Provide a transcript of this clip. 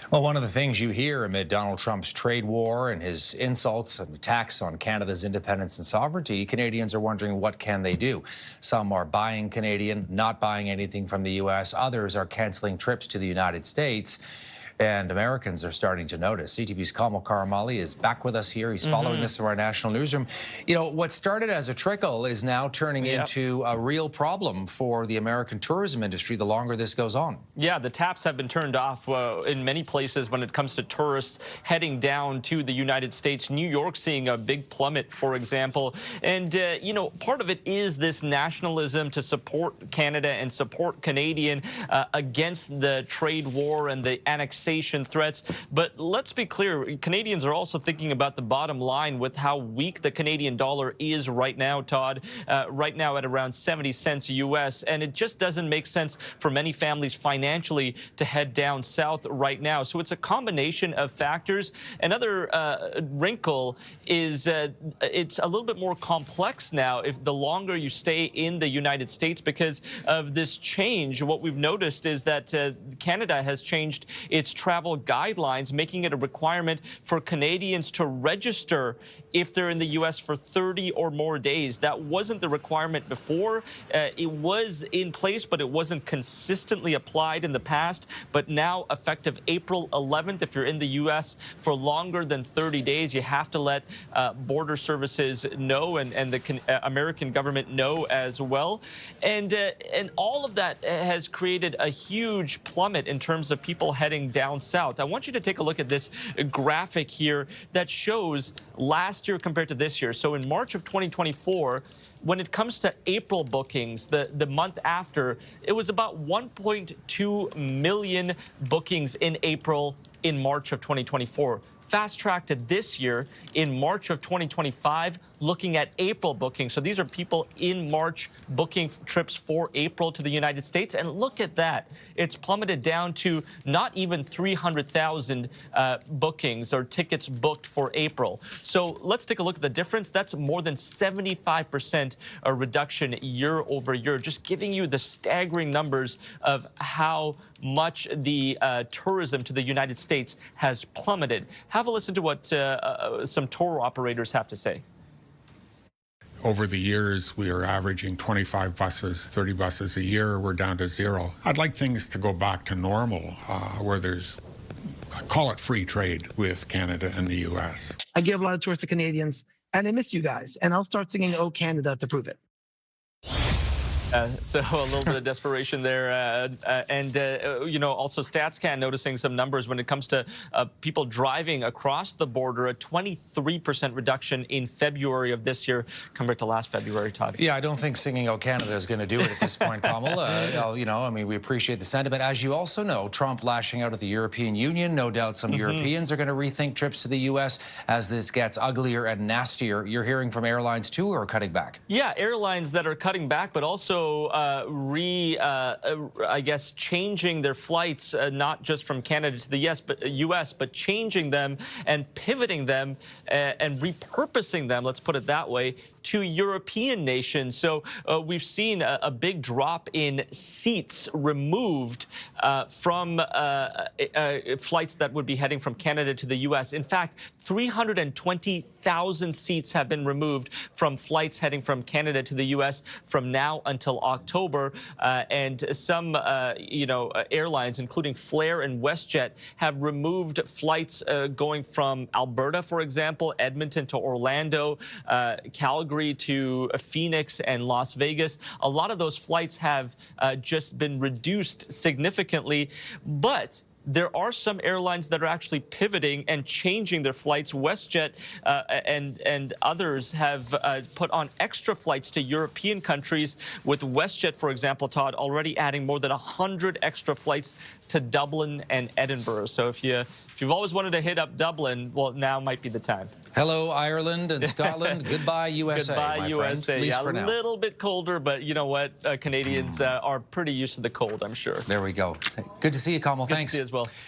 Well, one of the things you hear amid Donald Trump's trade war and his insults and attacks on Canada's independence and sovereignty, Canadians are wondering what can they do. Some are buying Canadian, not buying anything from the U.S. Others are canceling trips to the United States. And Americans are starting to notice. CTV's Kamil Karamali is back with us here. He's following this from our national newsroom. You know, what started as a trickle is now turning into a real problem for the American tourism industry the longer this goes on. Yeah, the taps have been turned off in many places when it comes to tourists heading down to the United States. New York seeing a big plummet, for example. And, you know, part of it is this nationalism to support Canada and support Canadian against the trade war and the annexation threats. But let's be clear, Canadians are also thinking about the bottom line with how weak the Canadian dollar is right now, Todd, right now at around 70 cents US. And it just doesn't make sense for many families financially to head down south right now. So it's a combination of factors. Another wrinkle is it's a little bit more complex now if the longer you stay in the United States because of this change. What we've noticed is that Canada has changed its travel guidelines, making it a requirement for Canadians to register if they're in the U.S. for 30 or more days. That wasn't the requirement before. It was in place, but it wasn't consistently applied in the past. But now, effective April 11th, if you're in the U.S. for longer than 30 days, you have to let border services know and the American government know as well. And all of that has created a huge plummet in terms of people heading down south. I want you to take a look at this graphic here that shows last year compared to this year. So in March of 2024, when it comes to April bookings, the month after, it was about 1.2 million bookings in April in March of 2024. Fast track to this year in March of 2025, looking at April bookings. So these are people in March booking trips for April to the United States. And look at that. It's plummeted down to not even 300,000 bookings or tickets booked for April. So let's take a look at the difference. That's more than 75% a reduction year over year, just giving you the staggering numbers of how much the tourism to the United States has plummeted. Have a listen to what some tour operators have to say. Over the years, we are averaging 25 buses, 30 buses a year. We're down to 0. I'd like things to go back to normal, where there's, I call it free trade with Canada and the U.S. I give a lot of tours to Canadians, and I miss you guys, and I'll start singing "Oh Canada" to prove it. So a little bit of desperation there. You know, also StatsCan noticing some numbers when it comes to people driving across the border, a 23% reduction in February of this year compared to last February, Todd. Yeah, I don't think singing "Oh Canada" is going to do it at this point, Kamil. You know, I mean, we appreciate the sentiment. As you also know, Trump lashing out at the European Union. No doubt some Europeans are going to rethink trips to the U.S. as this gets uglier and nastier. You're hearing from airlines, too, who are cutting back. Yeah, airlines that are cutting back, but also I guess, changing their flights, not just from Canada to the U.S., but changing them and pivoting them and repurposing them, let's put it that way, to European nations. So we've seen a big drop in seats removed from flights that would be heading from Canada to the U.S. In fact, 320,000 seats have been removed from flights heading from Canada to the U.S. from now until October. And some, you know, airlines, including Flair and WestJet, have removed flights going from Alberta, for example, Edmonton to Orlando, Calgary to Phoenix and Las Vegas. A lot of those flights have just been reduced significantly, but there are some airlines that are actually pivoting and changing their flights. WestJet and others have put on extra flights to European countries, with WestJet, for example, Todd, already adding more than 100 extra flights to Dublin and Edinburgh. So if you've always wanted to hit up Dublin, well, now might be the time. Hello, Ireland and Scotland. Goodbye, USA, Goodbye, my USA. friend. At least yeah, for now. A little bit colder, but you know what? Canadians are pretty used to the cold, I'm sure. There we go. Good to see you, Kamil. Good Thanks. to see you as well.